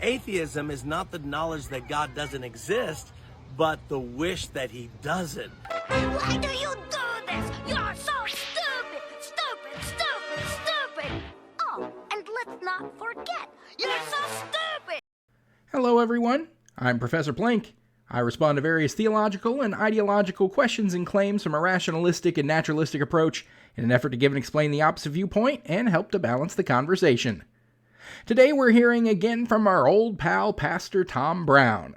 Atheism is not the knowledge that God doesn't exist, but the wish that he doesn't. Why do you do this? You're so stupid! Stupid, stupid, stupid! Oh, and let's not forget, you're so stupid! Hello everyone, I'm Professor Plink. I respond to various theological and ideological questions and claims from a rationalistic and naturalistic approach in an effort to give and explain the opposite viewpoint and help to balance the conversation. Today we're hearing again from our old pal Pastor Tom Brown,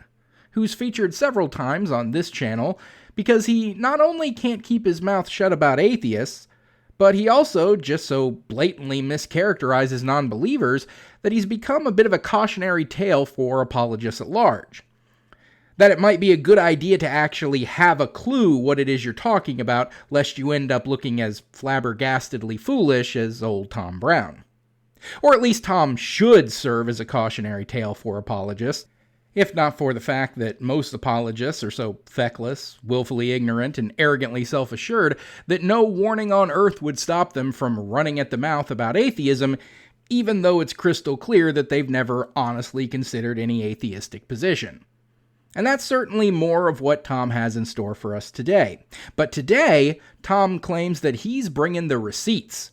who's featured several times on this channel because he not only can't keep his mouth shut about atheists, but he also just so blatantly mischaracterizes non-believers that he's become a bit of a cautionary tale for apologists at large. That it might be a good idea to actually have a clue what it is you're talking about, lest you end up looking as flabbergastedly foolish as old Tom Brown. Or at least Tom should serve as a cautionary tale for apologists, if not for the fact that most apologists are so feckless, willfully ignorant, and arrogantly self-assured that no warning on earth would stop them from running at the mouth about atheism, even though it's crystal clear that they've never honestly considered any atheistic position. And that's certainly more of what Tom has in store for us today. But today, Tom claims that he's bringing the receipts.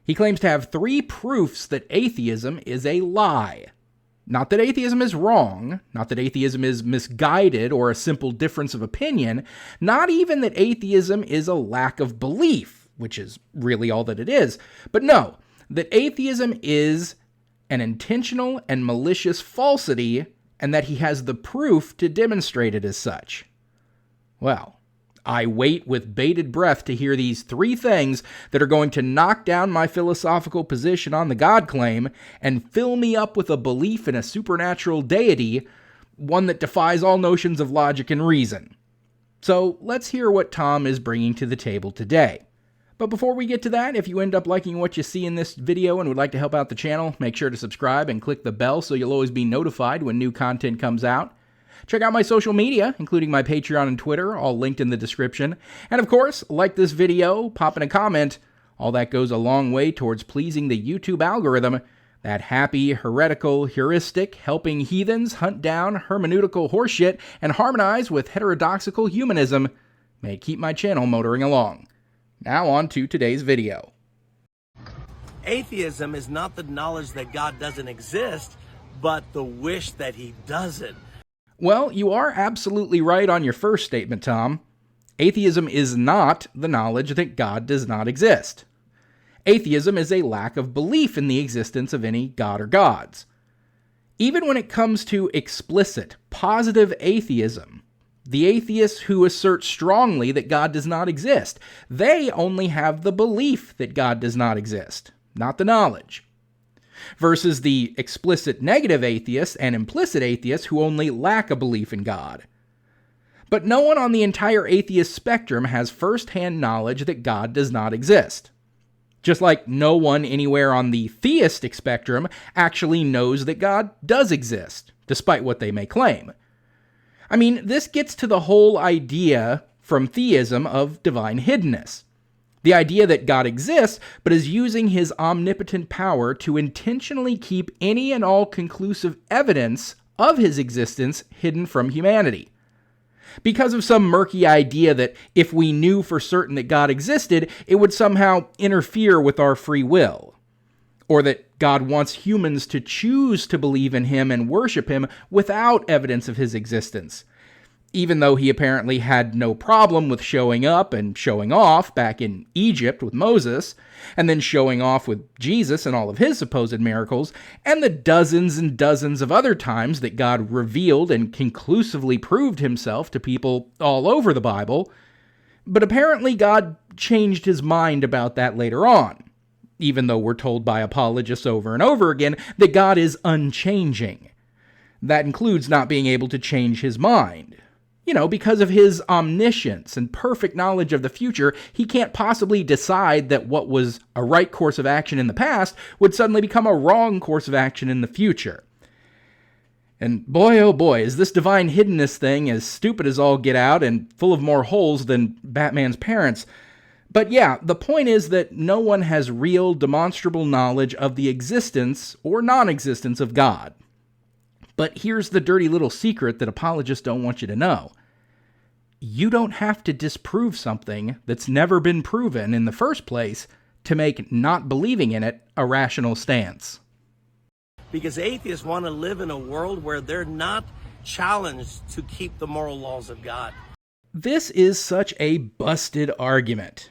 He claims to have 3 proofs that atheism is a lie. Not that atheism is wrong, not that atheism is misguided or a simple difference of opinion, not even that atheism is a lack of belief, which is really all that it is, but no, that atheism is an intentional and malicious falsity, and that he has the proof to demonstrate it as such. Well, I wait with bated breath to hear these 3 things that are going to knock down my philosophical position on the God claim and fill me up with a belief in a supernatural deity, one that defies all notions of logic and reason. So let's hear what Tom is bringing to the table today. But before we get to that, if you end up liking what you see in this video and would like to help out the channel, make sure to subscribe and click the bell so you'll always be notified when new content comes out. Check out my social media, including my Patreon and Twitter, all linked in the description. And of course, like this video, pop in a comment. All that goes a long way towards pleasing the YouTube algorithm, that happy, heretical heuristic helping heathens hunt down hermeneutical horseshit and harmonize with heterodoxical humanism. May it keep my channel motoring along. Now on to today's video. Atheism is not the knowledge that God doesn't exist, but the wish that he doesn't. Well, you are absolutely right on your first statement, Tom. Atheism is not the knowledge that God does not exist. Atheism is a lack of belief in the existence of any God or gods. Even when it comes to explicit, positive atheism, the atheists who assert strongly that God does not exist, they only have the belief that God does not exist, not the knowledge. Versus the explicit negative atheists and implicit atheists who only lack a belief in God. But no one on the entire atheist spectrum has first-hand knowledge that God does not exist. Just like no one anywhere on the theistic spectrum actually knows that God does exist, despite what they may claim. I mean, this gets to the whole idea from theism of divine hiddenness. The idea that God exists, but is using his omnipotent power to intentionally keep any and all conclusive evidence of his existence hidden from humanity. Because of some murky idea that if we knew for certain that God existed, it would somehow interfere with our free will. Or that God wants humans to choose to believe in him and worship him without evidence of his existence. Even though he apparently had no problem with showing up and showing off back in Egypt with Moses, and then showing off with Jesus and all of his supposed miracles, and the dozens and dozens of other times that God revealed and conclusively proved himself to people all over the Bible. But apparently God changed his mind about that later on, even though we're told by apologists over and over again that God is unchanging. That includes not being able to change his mind. You know, because of his omniscience and perfect knowledge of the future, he can't possibly decide that what was a right course of action in the past would suddenly become a wrong course of action in the future. And boy, oh boy, is this divine hiddenness thing as stupid as all get out and full of more holes than Batman's parents. But yeah, the point is that no one has real, demonstrable knowledge of the existence or non-existence of God. But here's the dirty little secret that apologists don't want you to know. You don't have to disprove something that's never been proven in the first place to make not believing in it a rational stance. Because atheists want to live in a world where they're not challenged to keep the moral laws of God. This is such a busted argument.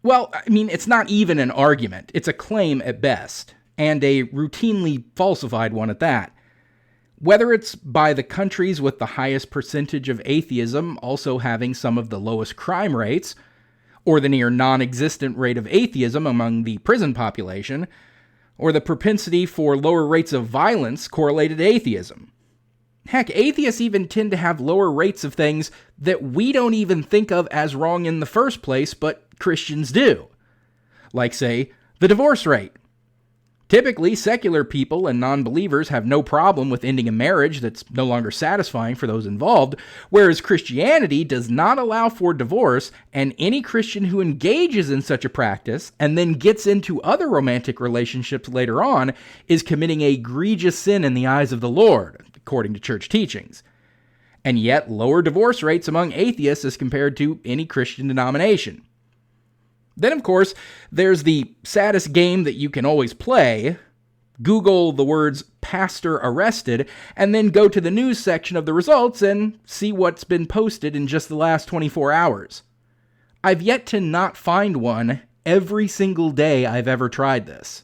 Well, I mean, it's not even an argument. It's a claim at best, and a routinely falsified one at that. Whether it's by the countries with the highest percentage of atheism also having some of the lowest crime rates, or the near non-existent rate of atheism among the prison population, or the propensity for lower rates of violence correlated to atheism. Heck, atheists even tend to have lower rates of things that we don't even think of as wrong in the first place, but Christians do. Like, say, the divorce rate. Typically, secular people and non-believers have no problem with ending a marriage that's no longer satisfying for those involved, whereas Christianity does not allow for divorce, and any Christian who engages in such a practice and then gets into other romantic relationships later on is committing a egregious sin in the eyes of the Lord, according to church teachings. And yet, lower divorce rates among atheists as compared to any Christian denomination. Then, of course, there's the saddest game that you can always play. Google the words pastor arrested, and then go to the news section of the results and see what's been posted in just the last 24 hours. I've yet to not find one every single day I've ever tried this.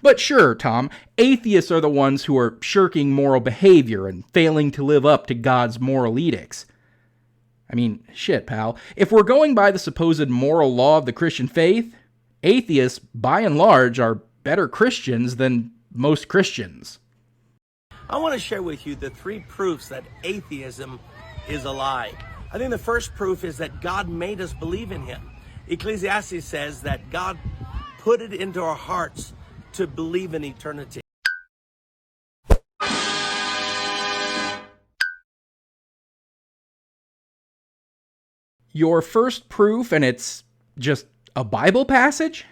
But sure, Tom, atheists are the ones who are shirking moral behavior and failing to live up to God's moral edicts. I mean, shit, pal. If we're going by the supposed moral law of the Christian faith, atheists, by and large, are better Christians than most Christians. I want to share with you the 3 proofs that atheism is a lie. I think the first proof is that God made us believe in him. Ecclesiastes says that God put it into our hearts to believe in eternity. Your first proof, and it's just a Bible passage?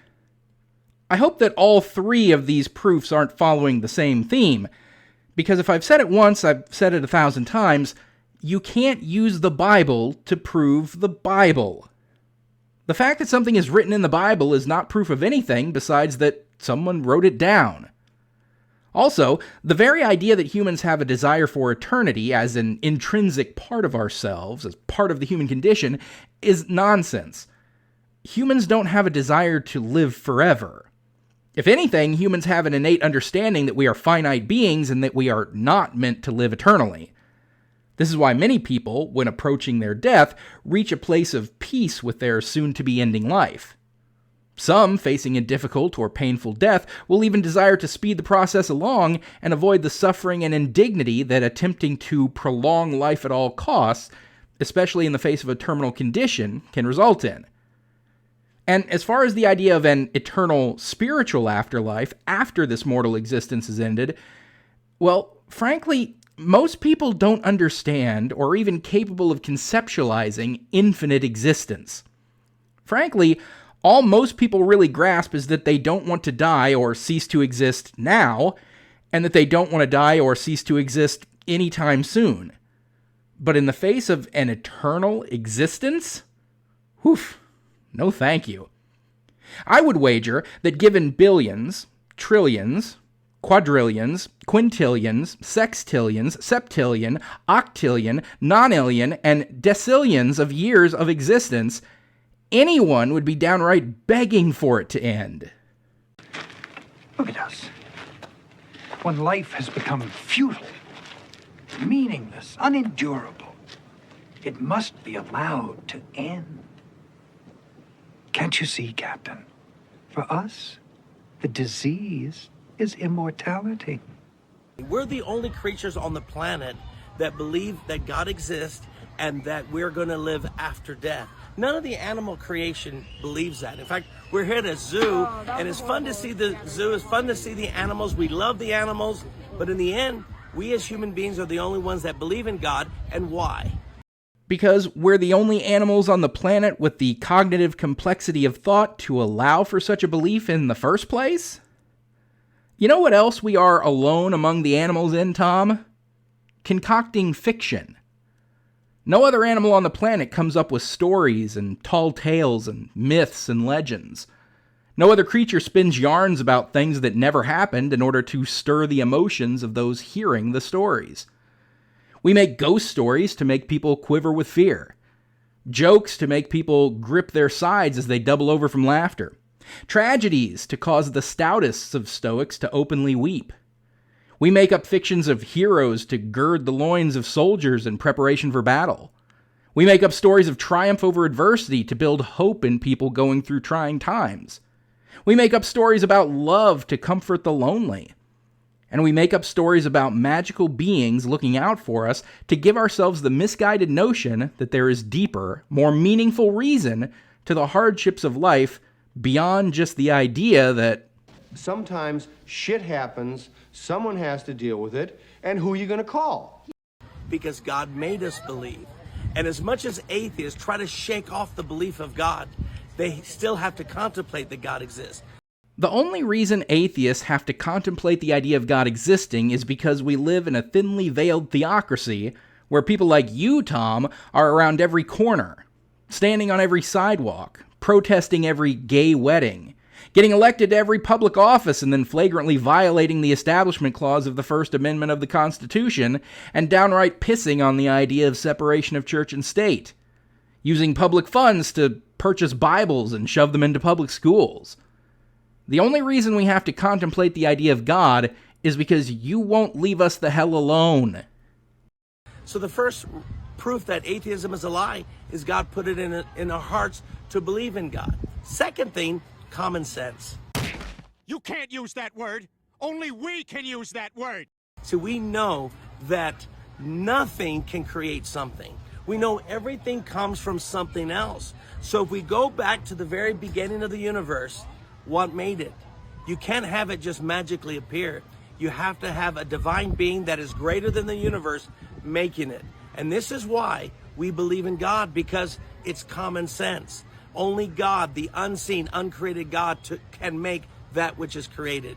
I hope that all 3 of these proofs aren't following the same theme, because if I've said it once, I've said it 1,000 times, you can't use the Bible to prove the Bible. The fact that something is written in the Bible is not proof of anything besides that someone wrote it down. Also, the very idea that humans have a desire for eternity as an intrinsic part of ourselves, as part of the human condition, is nonsense. Humans don't have a desire to live forever. If anything, humans have an innate understanding that we are finite beings and that we are not meant to live eternally. This is why many people, when approaching their death, reach a place of peace with their soon-to-be ending life. Some, facing a difficult or painful death, will even desire to speed the process along and avoid the suffering and indignity that attempting to prolong life at all costs, especially in the face of a terminal condition, can result in. And as far as the idea of an eternal spiritual afterlife after this mortal existence is ended, well, frankly, most people don't understand or are even capable of conceptualizing infinite existence. Frankly, all most people really grasp is that they don't want to die or cease to exist now, and that they don't want to die or cease to exist anytime soon. But in the face of an eternal existence? Whew, no thank you. I would wager that given billions, trillions, quadrillions, quintillions, sextillions, septillion, octillion, nonillion, and decillions of years of existence, anyone would be downright begging for it to end. Look at us. When life has become futile, meaningless, unendurable, it must be allowed to end. Can't you see, Captain? For us, the disease is immortality. We're the only creatures on the planet that believe that God exists and that we're going to live after death. None of the animal creation believes that. In fact, we're here at a zoo, and it's fun to see the zoo. It's fun to see the animals. We love the animals. But in the end, we as human beings are the only ones that believe in God. And why? Because we're the only animals on the planet with the cognitive complexity of thought to allow for such a belief in the first place? You know what else we are alone among the animals in, Tom? concocting fiction. No other animal on the planet comes up with stories and tall tales and myths and legends. No other creature spins yarns about things that never happened in order to stir the emotions of those hearing the stories. We make ghost stories to make people quiver with fear. Jokes to make people grip their sides as they double over from laughter. Tragedies to cause the stoutest of stoics to openly weep. We make up fictions of heroes to gird the loins of soldiers in preparation for battle. We make up stories of triumph over adversity to build hope in people going through trying times. We make up stories about love to comfort the lonely. And we make up stories about magical beings looking out for us to give ourselves the misguided notion that there is deeper, more meaningful reason to the hardships of life beyond just the idea that sometimes shit happens, someone has to deal with it, and who are you going to call? Because God made us believe. And as much as atheists try to shake off the belief of God, they still have to contemplate that God exists. The only reason atheists have to contemplate the idea of God existing is because we live in a thinly veiled theocracy where people like you, Tom, are around every corner, standing on every sidewalk, protesting every gay wedding, getting elected to every public office and then flagrantly violating the Establishment Clause of the First Amendment of the Constitution, and downright pissing on the idea of separation of church and state, using public funds to purchase Bibles and shove them into public schools. The only reason we have to contemplate the idea of God is because you won't leave us the hell alone. So the first proof that atheism is a lie is God put it in our hearts to believe in God. Second thing, common sense. You can't use that word. Only we can use that word. So we know that nothing can create something. We know everything comes from something else. So if we go back to the very beginning of the universe, what made it? You can't have it just magically appear. You have to have a divine being that is greater than the universe making it. And this is why we believe in God, because it's common sense. Only God, the unseen, uncreated God, can make that which is created.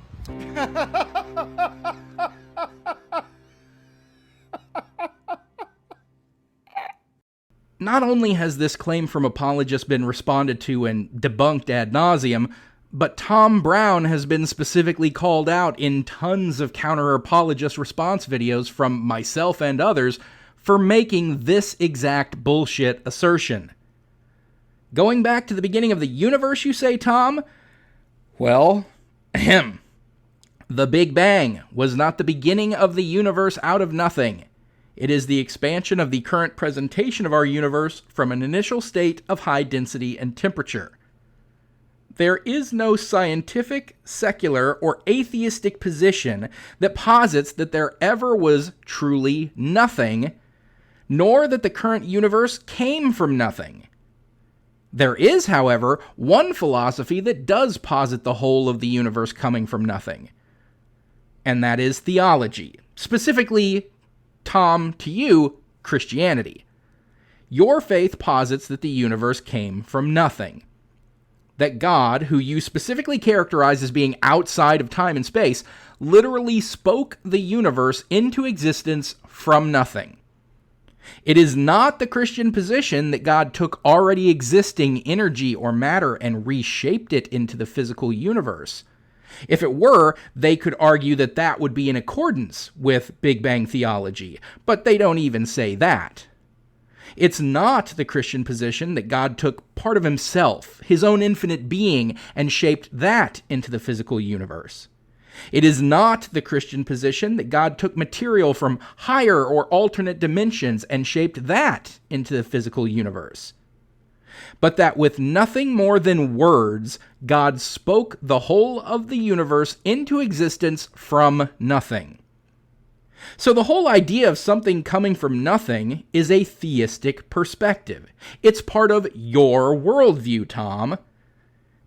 Not only has this claim from apologists been responded to and debunked ad nauseum, but Tom Brown has been specifically called out in tons of counter-apologist response videos from myself and others for making this exact bullshit assertion. Going back to the beginning of the universe, you say, Tom? Well, the Big Bang was not the beginning of the universe out of nothing. It is the expansion of the current presentation of our universe from an initial state of high density and temperature. There is no scientific, secular, or atheistic position that posits that there ever was truly nothing, nor that the current universe came from nothing. There is, however, one philosophy that does posit the whole of the universe coming from nothing, and that is theology. Specifically, Tom, to you, Christianity. Your faith posits that the universe came from nothing. That God, who you specifically characterize as being outside of time and space, literally spoke the universe into existence from nothing. It is not the Christian position that God took already existing energy or matter and reshaped it into the physical universe. If it were, they could argue that that would be in accordance with Big Bang theology, but they don't even say that. It's not the Christian position that God took part of himself, his own infinite being, and shaped that into the physical universe. It is not the Christian position that God took material from higher or alternate dimensions and shaped that into the physical universe. But that with nothing more than words, God spoke the whole of the universe into existence from nothing. So the whole idea of something coming from nothing is a theistic perspective. It's part of your worldview, Tom.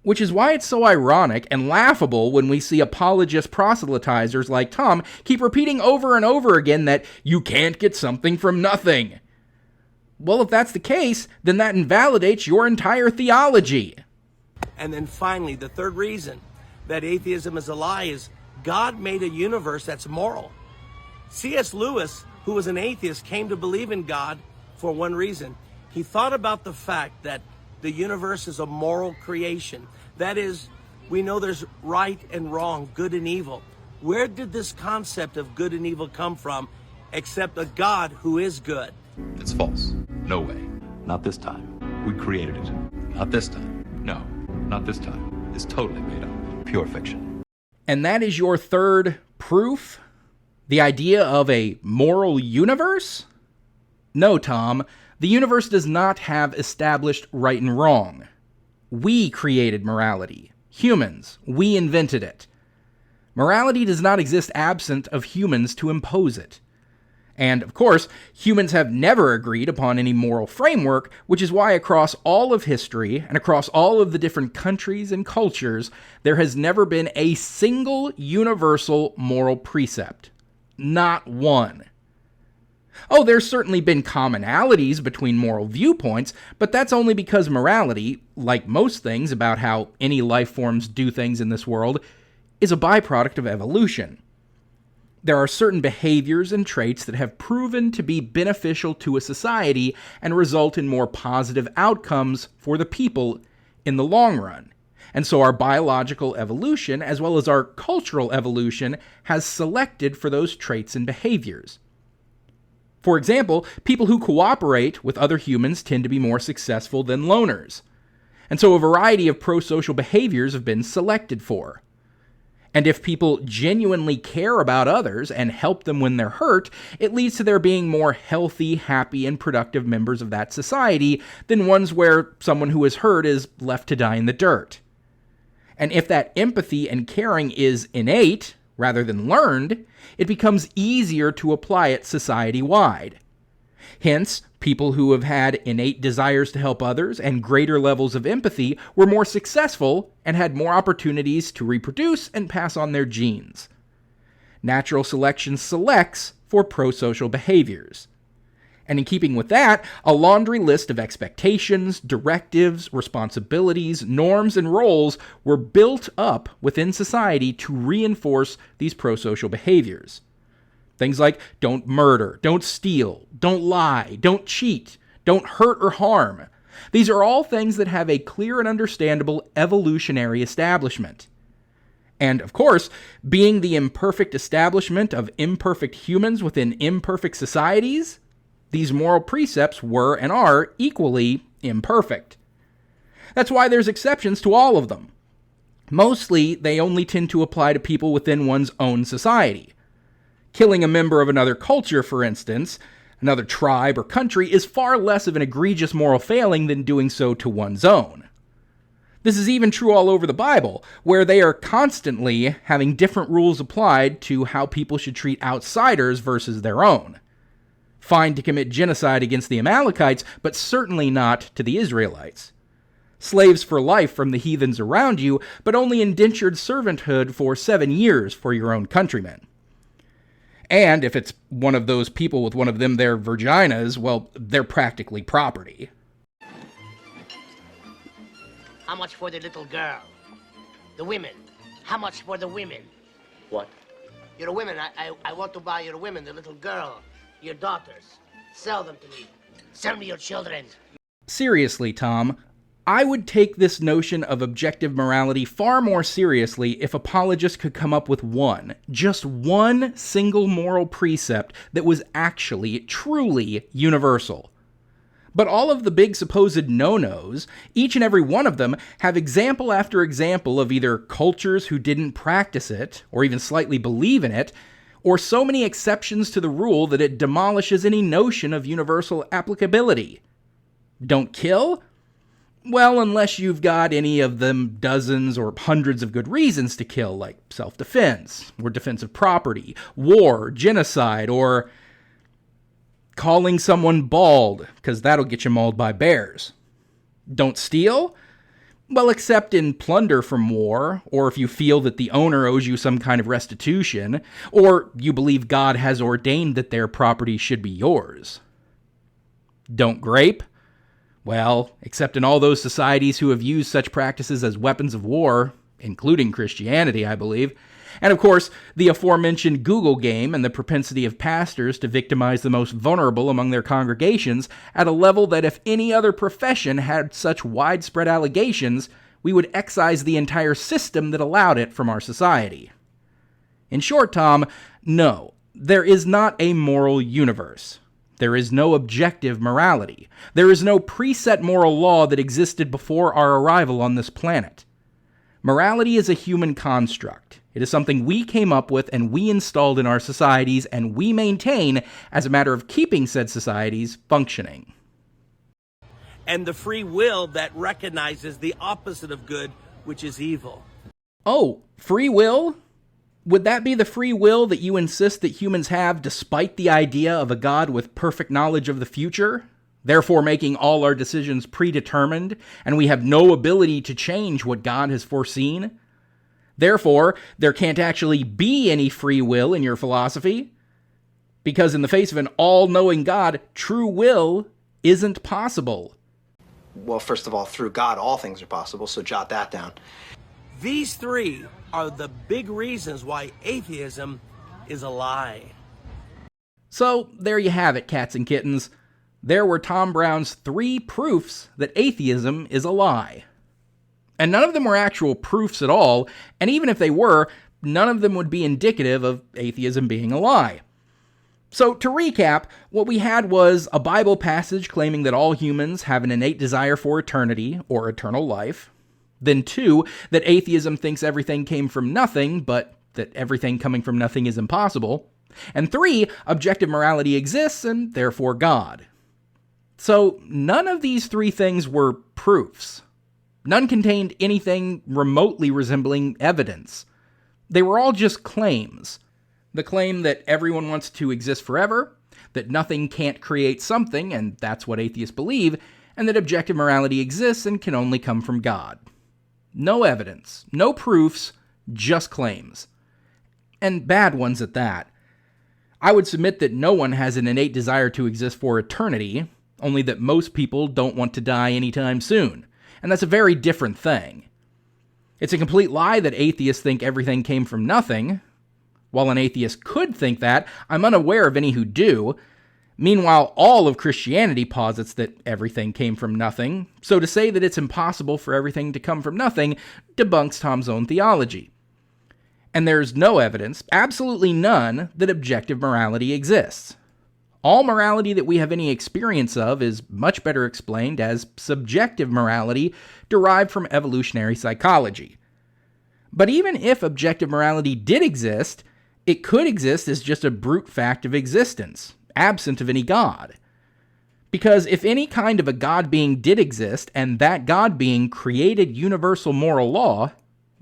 Which is why it's so ironic and laughable when we see apologist proselytizers like Tom keep repeating over and over again that you can't get something from nothing. Well, if that's the case, then that invalidates your entire theology. And then finally, the third reason that atheism is a lie is God made a universe that's moral. C.S. Lewis who was an atheist, came to believe in God for one reason. He thought about the fact that the universe is a moral creation. That is, we know there's right and wrong, good and evil. Where did this concept of good and evil come from, except a God who is good? It's false. No way. Not this time. We created it. Not this time. No, not this time. It's totally made up. Pure fiction. And that is your third proof? The idea of a moral universe? No, Tom. The universe does not have established right and wrong. We created morality. Humans. We invented it. Morality does not exist absent of humans to impose it. And, of course, humans have never agreed upon any moral framework, which is why across all of history and across all of the different countries and cultures, there has never been a single universal moral precept. Not one. Oh, there's certainly been commonalities between moral viewpoints, but that's only because morality, like most things about how any life forms do things in this world, is a byproduct of evolution. There are certain behaviors and traits that have proven to be beneficial to a society and result in more positive outcomes for the people in the long run. And so our biological evolution, as well as our cultural evolution, has selected for those traits and behaviors. For example, people who cooperate with other humans tend to be more successful than loners. And so a variety of pro-social behaviors have been selected for. And if people genuinely care about others and help them when they're hurt, it leads to their being more healthy, happy, and productive members of that society than ones where someone who is hurt is left to die in the dirt. And if that empathy and caring is innate, rather than learned, it becomes easier to apply it society-wide. Hence, people who have had innate desires to help others and greater levels of empathy were more successful and had more opportunities to reproduce and pass on their genes. Natural selection selects for pro-social behaviors. And in keeping with that, a laundry list of expectations, directives, responsibilities, norms, and roles were built up within society to reinforce these pro-social behaviors. Things like don't murder, don't steal, don't lie, don't cheat, don't hurt or harm. These are all things that have a clear and understandable evolutionary establishment. And, of course, being the imperfect establishment of imperfect humans within imperfect societies, these moral precepts were and are equally imperfect. That's why there's exceptions to all of them. Mostly, they only tend to apply to people within one's own society. Killing a member of another culture, for instance, another tribe or country, is far less of an egregious moral failing than doing so to one's own. This is even true all over the Bible, where they are constantly having different rules applied to how people should treat outsiders versus their own. Fine to commit genocide against the Amalekites, but certainly not to the Israelites. Slaves for life from the heathens around you, but only indentured servanthood for 7 years for your own countrymen. And if it's one of those people with one of them their vaginas, well, they're practically property. How much for the little girl? The women. How much for the women? What? Your women. I want to buy your women, the little girl, your daughters. Sell them to me. Sell me your children. Seriously, Tom, I would take this notion of objective morality far more seriously if apologists could come up with just one single moral precept that was actually, truly universal. But all of the big supposed no-nos, each and every one of them, have example after example of either cultures who didn't practice it, or even slightly believe in it, or so many exceptions to the rule that it demolishes any notion of universal applicability. Don't kill? Well, unless you've got any of them dozens or hundreds of good reasons to kill, like self-defense, or defense of property, war, genocide, or calling someone bald, because that'll get you mauled by bears. Don't steal? Well, except in plunder from war, or if you feel that the owner owes you some kind of restitution, or you believe God has ordained that their property should be yours. Don't grape? Well, except in all those societies who have used such practices as weapons of war, including Christianity, I believe, And of course, the aforementioned Google game and the propensity of pastors to victimize the most vulnerable among their congregations at a level that if any other profession had such widespread allegations, we would excise the entire system that allowed it from our society. In short, Tom, no, there is not a moral universe. There is no objective morality. There is no preset moral law that existed before our arrival on this planet. Morality is a human construct. It is something we came up with and we installed in our societies and we maintain as a matter of keeping said societies functioning. And the free will that recognizes the opposite of good, which is evil. Oh, free will? Would that be the free will that you insist that humans have despite the idea of a God with perfect knowledge of the future, therefore making all our decisions predetermined, and we have no ability to change what God has foreseen? Therefore, there can't actually be any free will in your philosophy? Because in the face of an all-knowing God, true will isn't possible. Well, first of all, through God, all things are possible, so jot that down. These three are the big reasons why atheism is a lie. So, there you have it, cats and kittens. There were Tom Brown's 3 proofs that atheism is a lie. And none of them were actual proofs at all, and even if they were, none of them would be indicative of atheism being a lie. So, to recap, what we had was a Bible passage claiming that all humans have an innate desire for eternity, or eternal life. Then 2, that atheism thinks everything came from nothing, but that everything coming from nothing is impossible. And 3, objective morality exists, and therefore God. So, none of these 3 things were proofs. None contained anything remotely resembling evidence. They were all just claims. The claim that everyone wants to exist forever, that nothing can't create something, and that's what atheists believe, and that objective morality exists and can only come from God. No evidence, no proofs, just claims. And bad ones at that. I would submit that no one has an innate desire to exist for eternity, only that most people don't want to die anytime soon. And that's a very different thing. It's a complete lie that atheists think everything came from nothing. While an atheist could think that, I'm unaware of any who do. Meanwhile, all of Christianity posits that everything came from nothing, so to say that it's impossible for everything to come from nothing debunks Tom's own theology. And there's no evidence, absolutely none, that objective morality exists. All morality that we have any experience of is much better explained as subjective morality derived from evolutionary psychology. But even if objective morality did exist, it could exist as just a brute fact of existence, absent of any God. Because if any kind of a God being did exist, and that God being created universal moral law,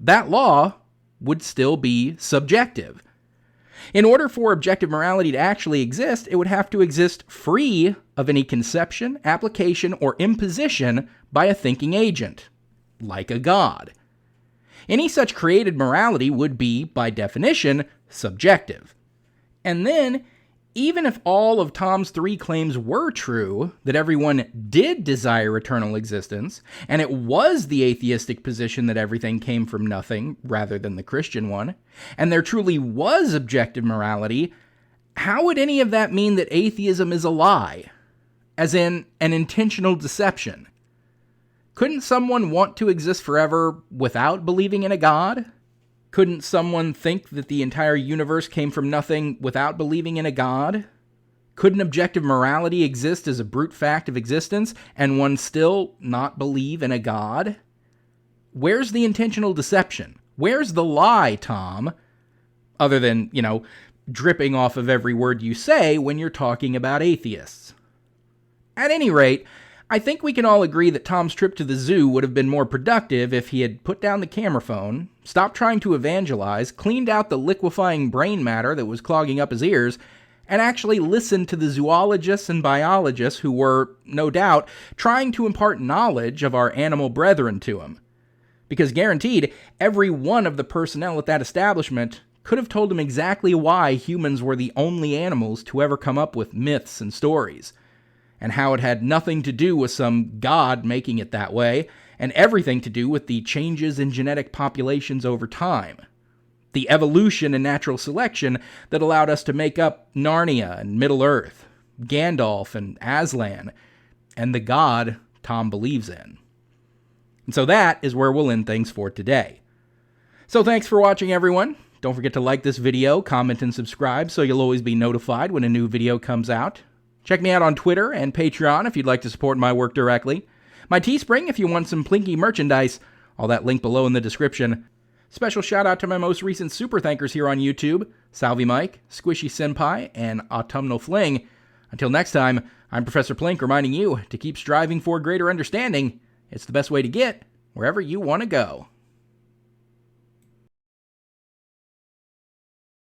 that law would still be subjective. In order for objective morality to actually exist, it would have to exist free of any conception, application, or imposition by a thinking agent, like a God. Any such created morality would be, by definition, subjective. And then, even if all of Tom's 3 claims were true, that everyone did desire eternal existence, and it was the atheistic position that everything came from nothing, rather than the Christian one, and there truly was objective morality, how would any of that mean that atheism is a lie? As in, an intentional deception? Couldn't someone want to exist forever without believing in a God? Couldn't someone think that the entire universe came from nothing without believing in a God? Couldn't objective morality exist as a brute fact of existence and one still not believe in a God? Where's the intentional deception? Where's the lie, Tom? Other than, dripping off of every word you say when you're talking about atheists. At any rate, I think we can all agree that Tom's trip to the zoo would have been more productive if he had put down the camera phone, stopped trying to evangelize, cleaned out the liquefying brain matter that was clogging up his ears, and actually listened to the zoologists and biologists who were, no doubt, trying to impart knowledge of our animal brethren to him. Because guaranteed, every one of the personnel at that establishment could have told him exactly why humans were the only animals to ever come up with myths and stories, and how it had nothing to do with some god making it that way, and everything to do with the changes in genetic populations over time. The evolution and natural selection that allowed us to make up Narnia and Middle-earth, Gandalf and Aslan, and the God Tom believes in. And so that is where we'll end things for today. So thanks for watching, everyone. Don't forget to like this video, comment, and subscribe so you'll always be notified when a new video comes out. Check me out on Twitter and Patreon if you'd like to support my work directly. My Teespring if you want some Plinky merchandise. All that link below in the description. Special shout out to my most recent super thankers here on YouTube, Salvi Mike, Squishy Senpai, and Autumnal Fling. Until next time, I'm Professor Plink reminding you to keep striving for greater understanding. It's the best way to get wherever you want to go.